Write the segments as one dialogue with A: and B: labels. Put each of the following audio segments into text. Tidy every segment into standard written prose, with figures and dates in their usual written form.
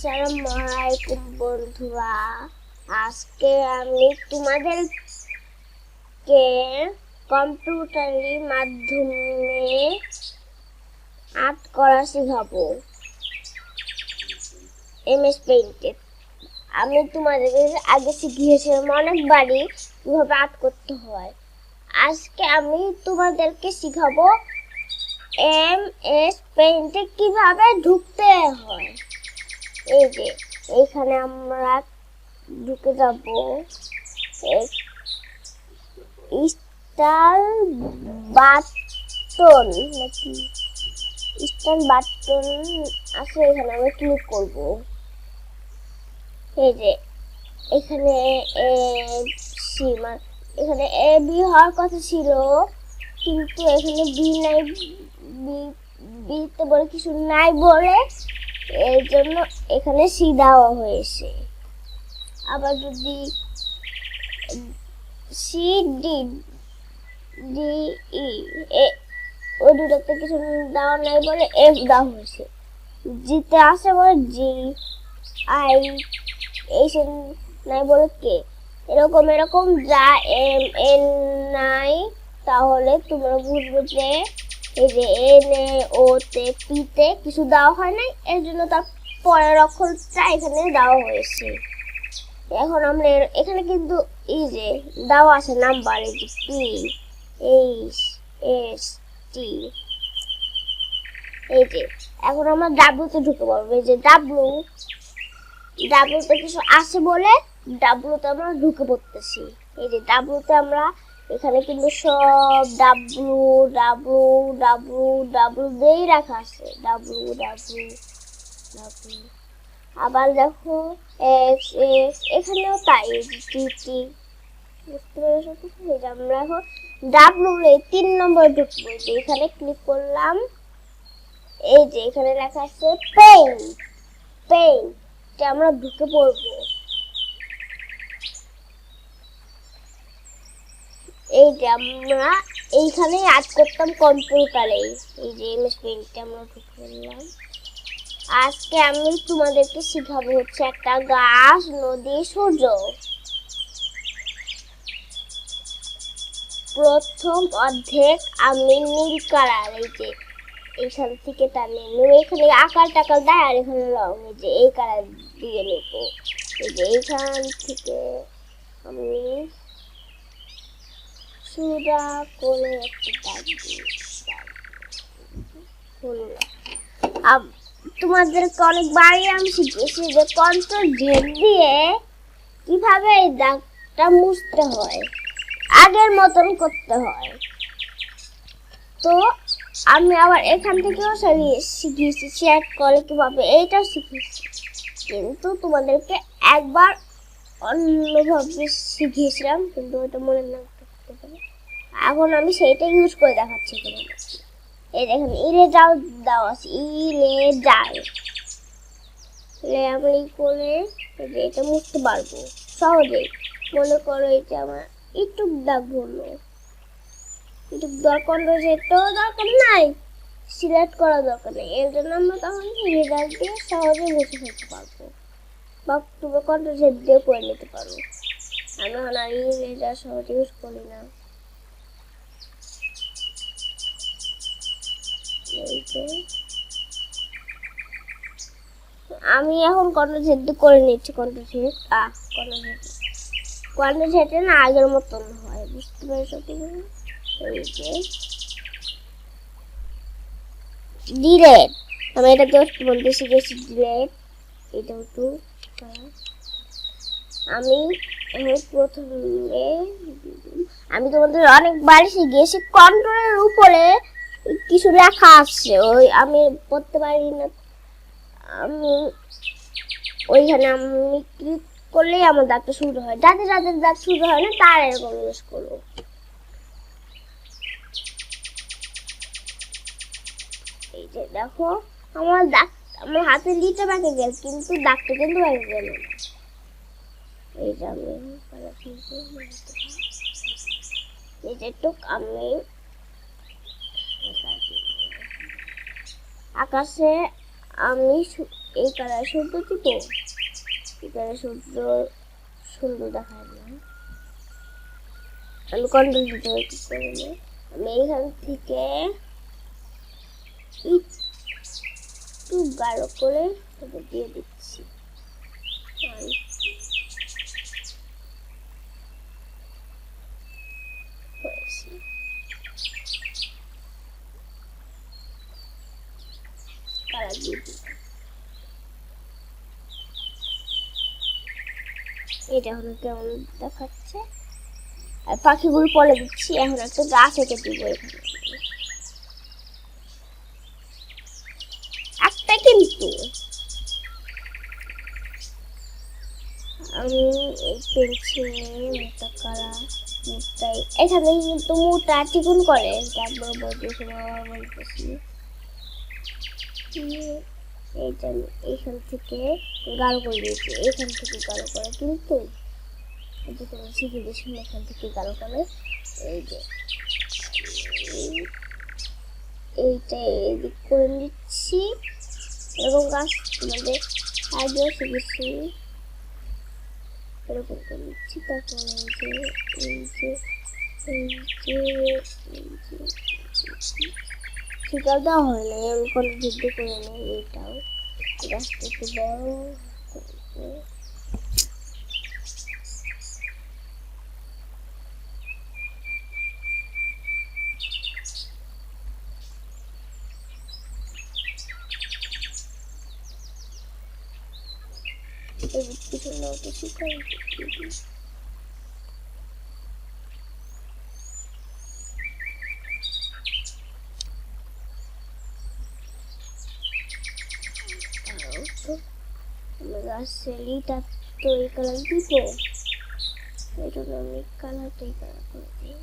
A: আসসালামু আলাইকুম বন্ধুরা, আজকে আমি তোমাদেরকে কম্পিউটারের মাধ্যমে আর্ট করা শেখাবো। এমএস পেইন্টে আমি তোমাদের আগে শিখিয়েছিলাম অনেকবারই কিভাবে আর্ট করতে হয়। আজকে আমি তোমাদেরকে শেখাবো এমএস পেইন্টে কিভাবে ঢুকতে হয়। এই যে এইখানে আমরা ঢুকে যাব, স্টার বাটন নাকি স্টার বাটন আছে, এখানে আমরা ক্লিক করব। এই যে এখানে এখানে এ বি হওয়ার কথা ছিল, কিন্তু এখানে বি নাই, বি তে বলে কিছু নাই বলে এর জন্য এখানে সি দেওয়া হয়েছে। আবার যদি সি ডি ডি ই ওই দুটোতে কিছু দেওয়া নাই বলে এফ দেওয়া হয়েছে। জিতে আসে বলে জি, আই এই নাই বলে কে। এরকম এরকম যা এম এন নাই, তাহলে তোমরা বুঝবে যে এই যে এন এ ও তে পি তে কিছু দেওয়া হয় নাই, এর জন্য তার পরের অক্ষরটা এখানে দেওয়া হয়েছে। এখন আমরা এখানে কিন্তু এই যে দেওয়া আছে নাম্বার, এই যে পি এইচ এস টি। এই যে এখন আমরা ডাব্লিউতে ঢুকে পড়বো। এই যে ডাব্লিউতে কিছু আছে বলে ডাব্লিউতে আমরা ঢুকে পড়তেছি। এই যে ডাব্লিউতে আমরা এখানে কিন্তু সব ডাব্লিউ ডাব্লিউ ডাব্লিউ ডাব্লিউ দিয়েই রাখা আছে, ডাব্লিউ ডাব্লিউ ডাব্লিউ। আবার দেখো এক্স এক্স, এখানেও তাই, টি টি। বুঝতে পেরেছো? এই যে আমরা এখন ডাব্লিউ এর 3 নম্বরে ঢুকবো। যে এখানে ক্লিক করলাম, এই যে এখানে লেখা আছে পেইন্ট, পেইন্ট আমরা ঢুকে পড়বো। এই যে আমরা এইখানে আর্ট করতাম কম্পিউটারে। এই যে এমএস পেইন্টে আমরা ঢুকে পড়লাম। আজকে আমি তোমাদেরকে শেখাবো হচ্ছে একটা গাছ, নদী, সূর্য। প্রথম অর্ধেক আমি নীল কালার, এই যে এইখান থেকে টানে এখানে আকার টাকার দেয়, আর এখানে রং এই যে এই কালার দিয়ে নেব। এই যে এইখান থেকে আমি সুদা করে একটা দাগ দিই। তোমাদেরকে অনেকবারই আমি শিখেছি যে কন্ট্রোল জেড দিয়ে কিভাবে এই দাগটা মুছতে হয়, আগের মতন করতে হয়। তো আমি আবার এখান থেকেও শিখিয়েছি শেয়ার করে কিভাবে, এইটাও শিখিয়েছি, কিন্তু তোমাদেরকে একবার অন্যভাবে শিখিয়েছিলাম, কিন্তু ওটা মনে না করতে পারে। এখন আমি সেইটা ইউজ করে দেখাচ্ছি তোমাদের। এই দেখেন ইরেজার দেওয়া আছে, ইরেজার আমি করে এটা মুছতে পারবো সহজেই। মনে করো এটা আমার একটু দাগ হলো, একটু দরকার রয়েছে, এটাও দরকার নাই, সিলেক্ট করা দরকার নেই, এর জন্য আমরা তখন ইরেজার দিয়ে সহজে মুছে ফেলতে পারবো, বা তুমি কন্ট্রোল জেড দিয়ে করে নিতে পারো। আমি এখন আর ইরেজার সহজে ইউজ করি না। আমি এখন কন্ট্রোল জেড করে নিচ্ছি, কন্ট্রোল জেড না আগের মতন হয়, বুঝতে পেরেছো? এই যে ডিলেট, আমি এটা জাস্ট বলতে শিখেছি ডিলেট। এটা একটু আমি প্রথমে আমি তোমাদের অনেকবার শিখেছি, কন্ট্রোলের উপরে কিছু লেখা আছে, ওই আমি পড়তে পারি না, আমি ওইখানে আমি ক্লিক করলেই আমার দাগটা শুরু হয়। যাদের যাদের দাগ শুরু হয় না তারা এরকম ইউজ করবো। এই যে দেখো আমার দাগ, আমার হাতে লিটা বেঁকে গেল, কিন্তু দাগটা কিন্তু বেঁকে গেল না। এই যে আমি এই যে টুক আমি আকাশে আমি এই কালার সুন্দর দিব, এই কালার সুন্দর সুন্দর দেখায় না। আমি কন্ট্রোল দিতে করে নি। আমি এইখান থেকে একটু গাঢ় করে দিয়ে দিচ্ছি। কালার দিয়ে দিই, এটা হলো কেমন দেখাচ্ছে। আর পাখিগুলো পরে দিচ্ছি। এখন একটা গাছ এঁকে দিব এখানে একটা, কিন্তু আমি এই পেন্সিল মোটা কালার মোটাই এখানে কিন্তু মোটা চিকুন করে একবার বলতেছি বলতেছি। এইটা আমি এইখান থেকে গাঢ় করে দিয়েছি, এইখান থেকে গাঢ় করে, কিন্তু শিখে দিয়েছি এখান থেকে গাঢ় করে। এই যে এইটা এদিক করে নিচ্ছি এবং গাছ তোমাদের আগেও শিখেছি এরকম করে নিচ্ছি। তারপর শিকাল দেওয়া হয় না, আমি কোনো যুদ্ধ করে নেই। এইটাও গাছটা একটু বড় শিকাল গাছেরটা তো এই কালার দিব, এটা আমি কালারটাই কালার করে দিই।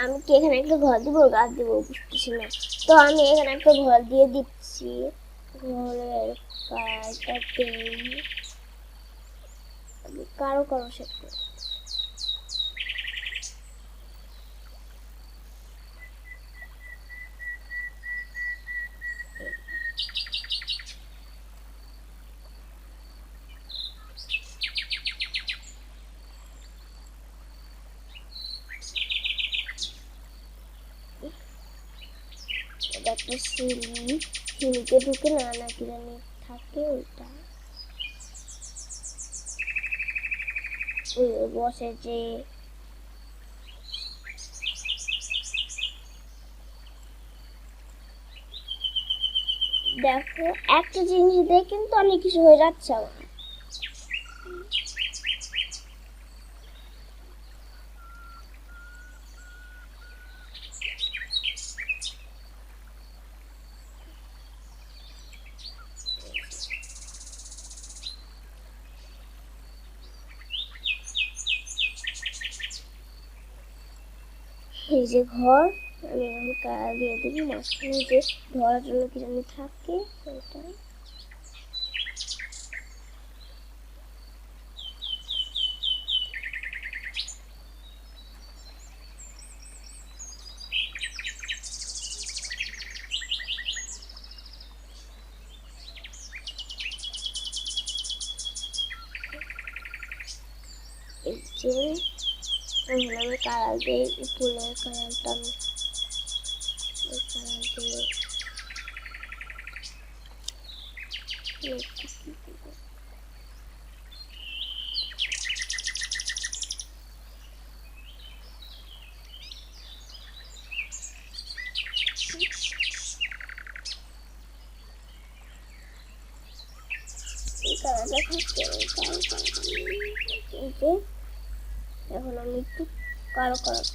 A: আমি কি এখানে একটা ঘর দিব, গাছ দিব বুঝতেছি না, তো আমি এখানে একটা ঘর দিয়ে দিচ্ছি। ঘরের কালারটাতে আমি কারো কারো সেট করি। একটা সিঁড়িতে ঢুকে না কি জানি থাকে, ওইটা বসে যে দেখো একটা জিনিস দিয়ে কিন্তু অনেক কিছু হয়ে যাচ্ছে আমার। এই যে ঘর আমি এখন কালার দিয়ে দিবি, মাঝখানে যে ধরার জন্য কি জানি থাকে ওইটা। এই যে এখন আমি কালার দিয়ে ফুলের কালারটা আমি কালার দিয়ে কালারটা থাকছে। এখন আমি একটু কালো কালার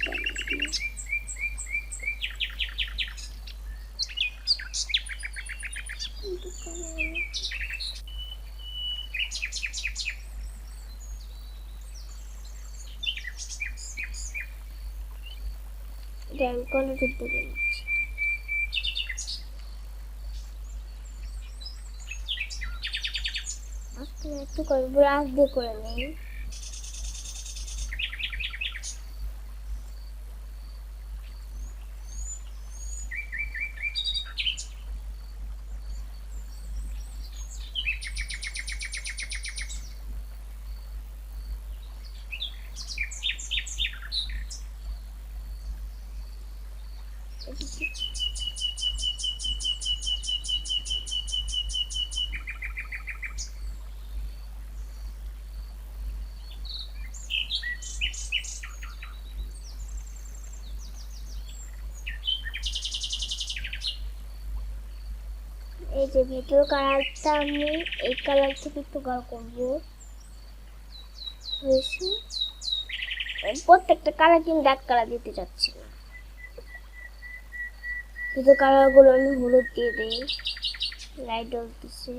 A: আমি কালার করতে পেরেছি। একটু করে ব্রাশ দিয়ে করে নেই। এই যে ভেতর কালারটা আমি এই কালার থেকে একটু গাঢ় করবো। প্রত্যেকটা কালার কিন্তু এক কালার দিতে চাচ্ছি না। ভেতর কালার গুলো আমি হলুদ দিয়ে দিই, লাইট জ্বলতেছে।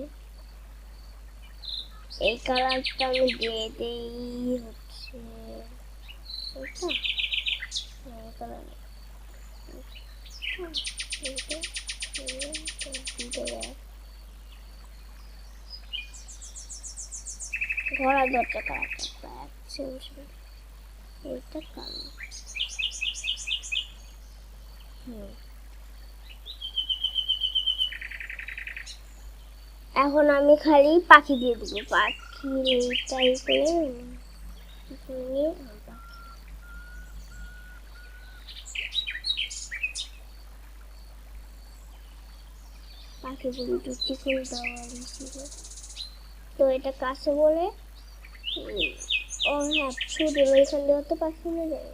A: এই কালারটা আমি দিয়ে দিই হচ্ছে ঘোড়া দরজা কালারটা এইটা কালো। এখন আমি খালি পাখি দিয়ে দিব, পাখি এইটাই করে পাখিগুলো টুচি ফুল দেওয়া হয়েছিল। তো এটা কাছে বলে ও হ্যাঁ ছুটে ওইখান দিয়ে তো পাখি নিয়ে যায়।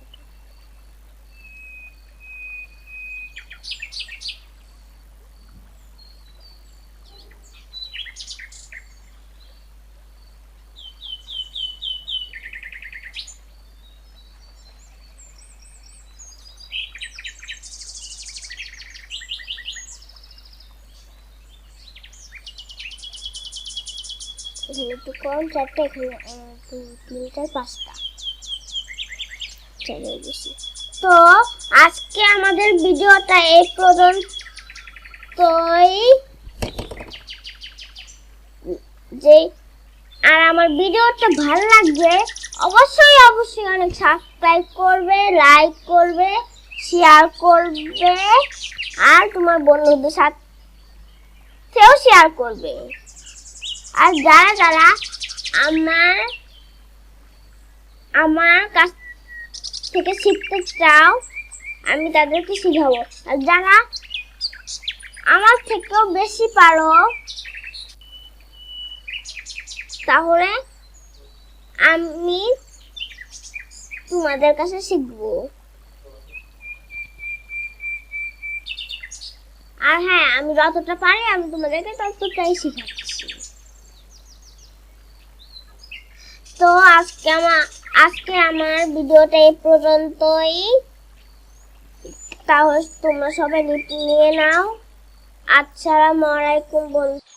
A: এখানে একটু কম, চারটা, এখানে 2 3 4 5টা চাইলে বেশি। তো আজকে আমাদের ভিডিওটা এই পর্যন্তই। যে আর আমার ভিডিওটা ভালো লাগবে অবশ্যই অনেক সাবস্ক্রাইব করবে, লাইক করবে, শেয়ার করবে, আর তোমার বন্ধুদের সাথেও শেয়ার করবে। আর যারা যারা আমার কাছ থেকে শিখতে চাও আমি তাদেরকে শিখাবো। আর যারা আমার থেকেও বেশি পারো তাহলে আমি তোমাদের কাছে শিখবো। আর হ্যাঁ, আমি যতটা পারি আমি তোমাদেরকে ততটাই শিখাচ্ছি। তো আজকে আমার ভিডিওটা এই পর্যন্তই। তাহলে তোমরা সবাই নিয়ে নাও। আসসালামু আলাইকুম বন্ধু।